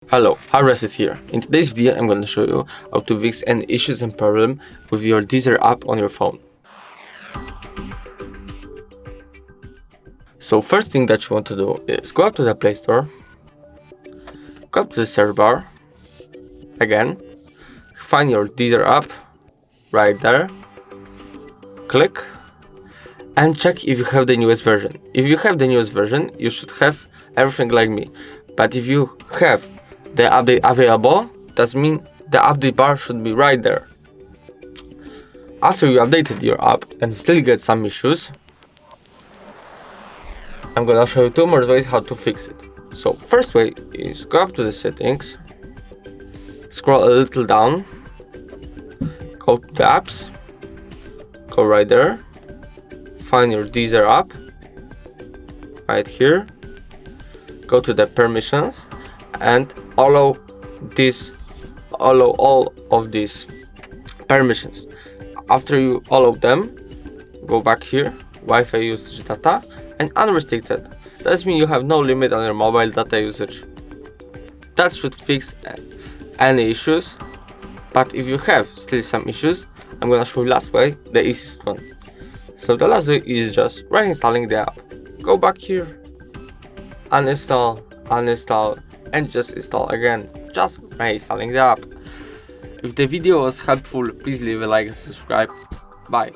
Hello, Harvested here. In today's video I'm going to show you how to fix any issues and problem with your Deezer app on your phone. So first thing that you want to do is go up to the Play Store, go up to the search bar, again, find your Deezer app right there, click and check if you have the newest version. If you have the newest version, you should have everything like me. But if you have the update available, that means the update bar should be right there. After you updated your app and still get some issues, I'm gonna show you two more ways how to fix it. So first way is go up to the settings, scroll a little down, go to the apps, go right there, find your Deezer app right here, go to the permissions and allow all of these permissions. After you allow them, go back here, Wi-Fi usage data and unrestricted. That means you have no limit on your mobile data usage. That should fix any issues, but if you have still some issues, I'm gonna show you last way, the easiest one. So the last way is just reinstalling the app. Go back here, uninstall, and just install again, just reinstalling the app. If the video was helpful, please leave a like and subscribe. Bye.